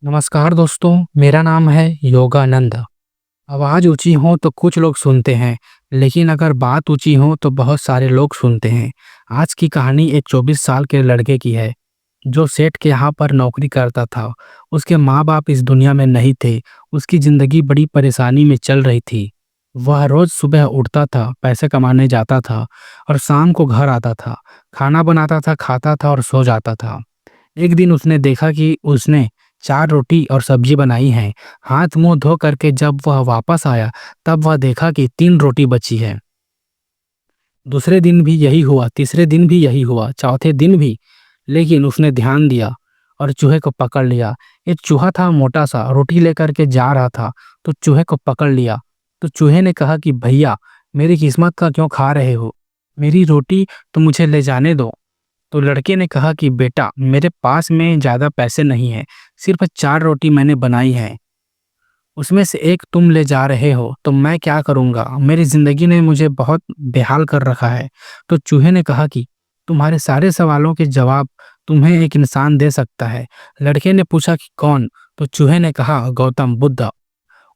नमस्कार दोस्तों, मेरा नाम है योगानंद। आवाज़ ऊँची हो तो कुछ लोग सुनते हैं, लेकिन अगर बात ऊँची हो तो बहुत सारे लोग सुनते हैं। आज की कहानी एक 24 साल के लड़के की है, जो सेठ के यहाँ पर नौकरी करता था। उसके माँ-बाप इस दुनिया में नहीं थे, उसकी ज़िंदगी बड़ी परेशानी में चल रही थी। वह रोज़ सुबह उठता था, पैसे कमाने जाता था और शाम को घर आता था, खाना बनाता था, खाता था और सो जाता था। एक दिन उसने देखा कि उसने 4 रोटी और सब्जी बनाई है। हाथ मुंह धो करके जब वह वापस आया, तब वह देखा कि 3 रोटी बची है। दूसरे दिन भी यही हुआ, तीसरे दिन भी यही हुआ, चौथे दिन भी। लेकिन उसने ध्यान दिया और चूहे को पकड़ लिया। एक चूहा था मोटा सा, रोटी लेकर के जा रहा था, तो चूहे को पकड़ लिया। तो चूहे ने कहा कि भैया, मेरी किस्मत का क्यों खा रहे हो? मेरी रोटी तो मुझे ले जाने दो। तो लड़के ने कहा कि बेटा, मेरे पास में ज़्यादा पैसे नहीं हैं, सिर्फ 4 रोटी मैंने बनाई है, उसमें से एक तुम ले जा रहे हो, तो मैं क्या करूँगा? मेरी ज़िंदगी ने मुझे बहुत बेहाल कर रखा है। तो चूहे ने कहा कि तुम्हारे सारे सवालों के जवाब तुम्हें एक इंसान दे सकता है। लड़के ने पूछा कि कौन? तो चूहे ने कहा गौतम बुद्ध।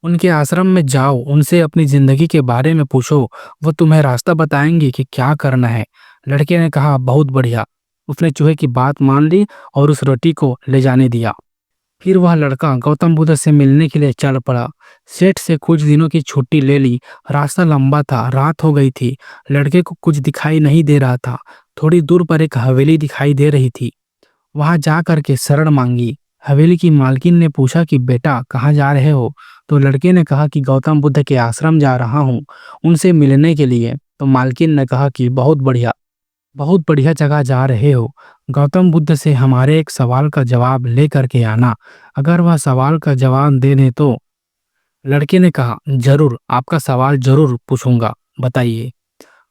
उनके आश्रम में जाओ, उनसे अपनी ज़िंदगी के बारे में पूछो, वो तुम्हें रास्ता बताएंगे कि क्या करना है। लड़के ने कहा बहुत बढ़िया। उसने चूहे की बात मान ली और उस रोटी को ले जाने दिया। फिर वह लड़का गौतम बुद्ध से मिलने के लिए चल पड़ा। सेठ से कुछ दिनों की छुट्टी ले ली। रास्ता लंबा था, रात हो गई थी। लड़के को कुछ दिखाई नहीं दे रहा था। थोड़ी दूर पर एक हवेली दिखाई दे रही थी। वहां जा करके शरण मांगी। हवेली की मालकिन ने पूछा कि बेटा, कहाँ जा रहे हो? तो लड़के ने कहा कि गौतम बुद्ध के आश्रम जा रहा हूँ, उनसे मिलने के लिए। तो मालकिन ने कहा कि बहुत बढ़िया जगह जा रहे हो। गौतम बुद्ध से हमारे एक सवाल का जवाब ले करके आना। अगर वह सवाल का जवाब दे दे तो। लड़के ने कहा जरूर, आपका सवाल जरूर पूछूंगा, बताइए।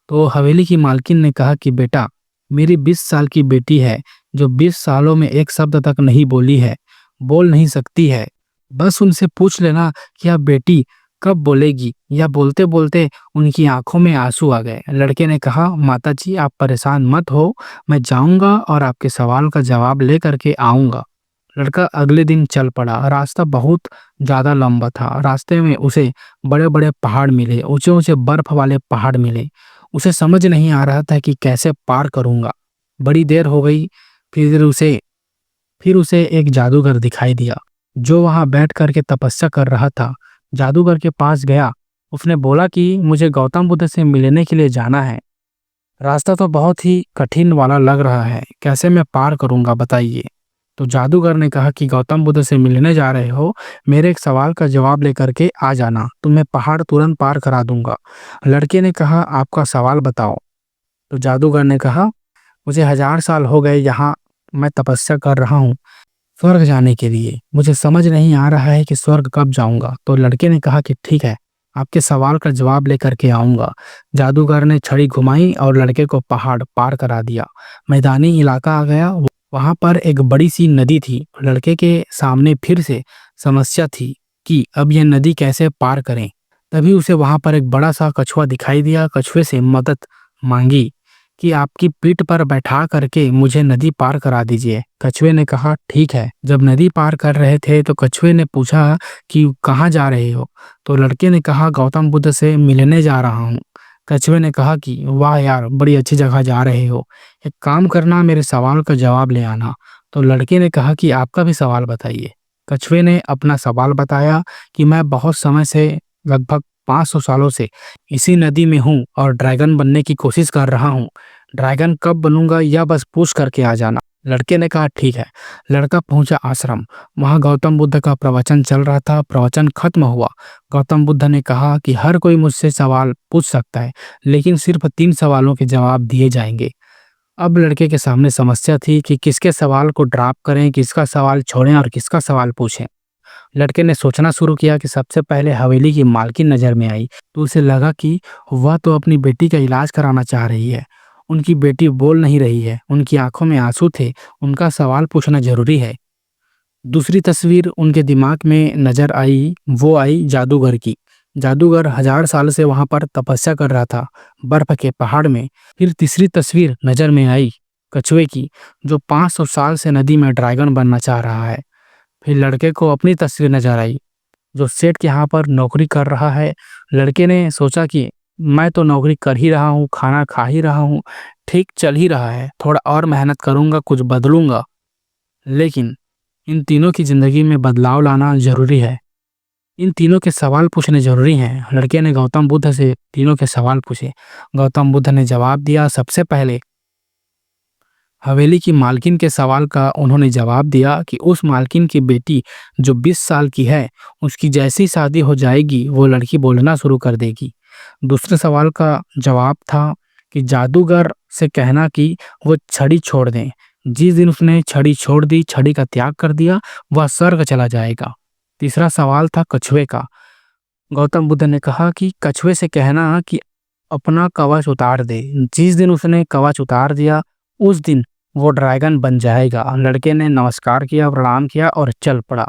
तो हवेली की मालकिन ने कहा कि बेटा, मेरी 20 साल की बेटी है, जो 20 सालों में एक शब्द तक नहीं बोली है, बोल नहीं सकती है। बस उनसे पूछ लेना कि अब बेटी कब बोलेगी। या बोलते बोलते उनकी आंखों में आंसू आ गए। लड़के ने कहा माता जी, आप परेशान मत हो, मैं जाऊंगा और आपके सवाल का जवाब ले करके आऊंगा। लड़का अगले दिन चल पड़ा। रास्ता बहुत ज्यादा लंबा था। रास्ते में उसे बड़े बड़े पहाड़ मिले, ऊंचे ऊंचे बर्फ वाले पहाड़ मिले। उसे समझ नहीं आ रहा था कि कैसे पार करूंगा। बड़ी देर हो गई। फिर उसे फिर उसे एक जादूगर दिखाई दिया, जो वहां बैठ करके तपस्या कर रहा था। जादूगर के पास गया। उसने बोला कि मुझे गौतम बुद्ध से मिलने के लिए जाना है। रास्ता तो बहुत ही कठिन वाला लग रहा है, कैसे मैं पार करूंगा, बताइए। तो जादूगर ने कहा कि गौतम बुद्ध से मिलने जा रहे हो, मेरे एक सवाल का जवाब लेकर के आ जाना, तुम्हें पहाड़ तुरंत पार करा दूंगा। लड़के ने कहा आपका सवाल बताओ। तो जादूगर ने कहा मुझे 1000 साल हो गए यहाँ, मैं तपस्या कर रहा हूँ स्वर्ग जाने के लिए। मुझे समझ नहीं आ रहा है कि स्वर्ग कब जाऊंगा। तो लड़के ने कहा कि ठीक है, आपके सवाल का जवाब लेकर के आऊंगा। जादूगर ने छड़ी घुमाई और लड़के को पहाड़ पार करा दिया। मैदानी इलाका आ गया। वहां पर एक बड़ी सी नदी थी। लड़के के सामने फिर से समस्या थी कि अब यह नदी कैसे पार करें। तभी उसे वहां पर एक बड़ा सा कछुआ दिखाई दिया। कछुए से मदद मांगी कि आपकी पीठ पर बैठा करके मुझे नदी पार करा दीजिए। कछुए ने कहा ठीक है। जब नदी पार कर रहे थे तो कछुए ने पूछा कि कहाँ जा रहे हो? तो लड़के ने कहा गौतम बुद्ध से मिलने जा रहा हूँ। कछुए ने कहा कि वाह यार, बड़ी अच्छी जगह जा रहे हो। एक काम करना, मेरे सवाल का जवाब ले आना। तो लड़के ने कहा कि आपका भी सवाल बताइए। कछुए ने अपना सवाल बताया कि मैं बहुत समय से, लगभग 500 सालों से इसी नदी में हूँ और ड्रैगन बनने की कोशिश कर रहा हूँ। ड्रैगन कब बनूंगा यह बस पूछ करके आ जाना। लड़के ने कहा ठीक है। लड़का पहुंचा आश्रम। वहां गौतम बुद्ध का प्रवचन चल रहा था। प्रवचन खत्म हुआ। गौतम बुद्ध ने कहा कि हर कोई मुझसे सवाल पूछ सकता है, लेकिन सिर्फ 3 सवालों के जवाब दिए जाएंगे। अब लड़के के सामने समस्या थी कि किसके सवाल को ड्रॉप करें, किसका सवाल छोड़ें और किसका सवाल पूछें। लड़के ने सोचना शुरू किया कि सबसे पहले हवेली की मालकिन नजर में आई। तो उसे लगा कि वह तो अपनी बेटी का इलाज कराना चाह रही है। उनकी बेटी बोल नहीं रही है, उनकी आंखों में आंसू थे, उनका सवाल पूछना जरूरी है। दूसरी तस्वीर उनके दिमाग में नजर आई, वो आई जादूगर की। जादूगर 1000 साल से वहां पर तपस्या कर रहा था, बर्फ के पहाड़ में। फिर तीसरी तस्वीर नजर में आई, कछुए की, जो 500 साल से नदी में ड्रैगन बनना चाह रहा है। फिर लड़के को अपनी तस्वीर नजर आई जो सेठ के यहाँ पर नौकरी कर रहा है। लड़के ने सोचा कि मैं तो नौकरी कर ही रहा हूँ, खाना खा ही रहा हूँ, ठीक चल ही रहा है, थोड़ा और मेहनत करूँगा, कुछ बदलूँगा। लेकिन इन तीनों की ज़िंदगी में बदलाव लाना ज़रूरी है। इन तीनों के सवाल पूछने ज़रूरी हैं। लड़के ने गौतम बुद्ध से तीनों के सवाल पूछे। गौतम बुद्ध ने जवाब दिया। सबसे पहले हवेली की मालकिन के सवाल का उन्होंने जवाब दिया कि उस मालकिन की बेटी जो 20 साल की है, उसकी जैसी शादी हो जाएगी वो लड़की बोलना शुरू कर देगी। दूसरे सवाल का जवाब था कि जादूगर से कहना कि वो छड़ी छोड़ दें। जिस दिन उसने छड़ी छोड़ दी, छड़ी का त्याग कर दिया, वह स्वर्ग चला जाएगा। तीसरा सवाल था कछुए का। गौतम बुद्ध ने कहा कि कछुए से कहना कि अपना कवच उतार दे। जिस दिन उसने कवच उतार दिया, उस दिन वो ड्रैगन बन जाएगा। लड़के ने नमस्कार किया, प्रणाम किया और चल पड़ा।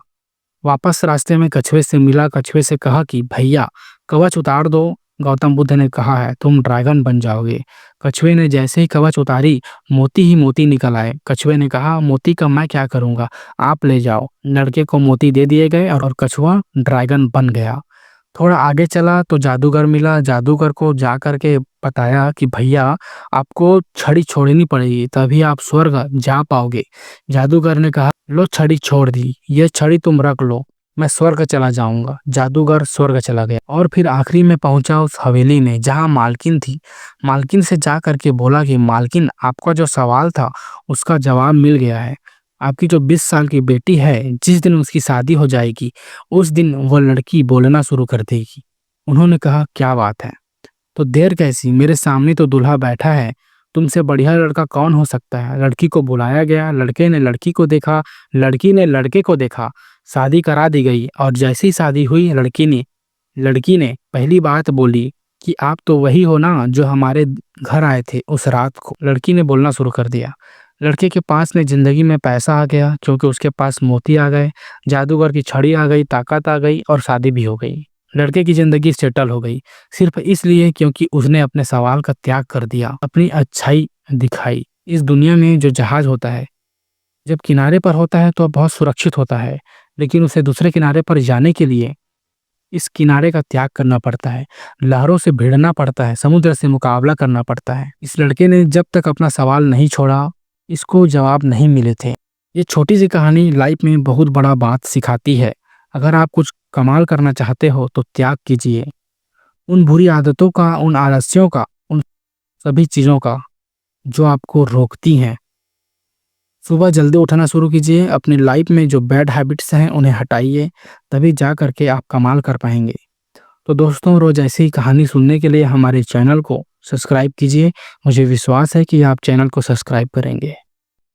वापस रास्ते में कछुए से मिला। कछुए से कहा कि भैया कवच उतार दो, गौतम बुद्ध ने कहा है तुम ड्रैगन बन जाओगे। कछुए ने जैसे ही कवच उतारी, मोती ही मोती निकल आए। कछुए ने कहा मोती का मैं क्या करूंगा, आप ले जाओ। लड़के को मोती दे दिए गए और कछुआ ड्रैगन बन गया। थोड़ा आगे चला तो जादूगर मिला। जादूगर को जा करके बताया कि भैया आपको छड़ी छोड़नी पड़ेगी, तभी आप स्वर्ग जा पाओगे। जादूगर ने कहा लो छड़ी छोड़ दी, ये छड़ी तुम रख लो, मैं स्वर्ग चला जाऊंगा। जादूगर स्वर्ग चला गया और फिर आखिरी में पहुंचा उस हवेली में जहां मालकिन थी। मालकिन से जा करके बोला कि मालकिन आपका जो सवाल था उसका जवाब मिल गया है। आपकी जो 20 साल की बेटी है, जिस दिन उसकी शादी हो जाएगी, उस दिन वो लड़की बोलना शुरू कर देगी। उन्होंने कहा क्या बात है, तो देर कैसी, मेरे सामने तो दूल्हा बैठा है, तुमसे बढ़िया लड़का कौन हो सकता है। लड़की को बुलाया गया। लड़के ने लड़की को देखा, लड़की ने लड़के को देखा। शादी करा दी गई और जैसी शादी हुई, लड़की ने पहली बात बोली कि आप तो वही हो ना जो हमारे घर आए थे उस रात को। लड़की ने बोलना शुरू कर दिया। लड़के के पास में जिंदगी में पैसा आ गया क्योंकि उसके पास मोती आ गए, जादूगर की छड़ी आ गई, ताकत आ गई और शादी भी हो गई। लड़के की जिंदगी सेटल हो गई सिर्फ इसलिए क्योंकि उसने अपने सवाल का त्याग कर दिया, अपनी अच्छाई दिखाई। इस दुनिया में जो जहाज होता है जब किनारे पर होता है तो बहुत सुरक्षित होता है, लेकिन उसे दूसरे किनारे पर जाने के लिए इस किनारे का त्याग करना पड़ता है, लहरों से भिड़ना पड़ता है, समुद्र से मुकाबला करना पड़ता है। इस लड़के ने जब तक अपना सवाल नहीं छोड़ा, इसको जवाब नहीं मिले थे। ये छोटी सी कहानी लाइफ में बहुत बड़ा बात सिखाती है। अगर आप कुछ कमाल करना चाहते हो तो त्याग कीजिए उन बुरी आदतों का, उन आलस्यों का, उन सभी चीज़ों का जो आपको रोकती हैं। सुबह जल्दी उठना शुरू कीजिए। अपनी लाइफ में जो बैड हैबिट्स हैं उन्हें हटाइए, तभी जा करके आप कमाल कर पाएंगे। तो दोस्तों, रोज ऐसी ही कहानी सुनने के लिए हमारे चैनल को सब्सक्राइब कीजिए। मुझे विश्वास है कि आप चैनल को सब्सक्राइब करेंगे।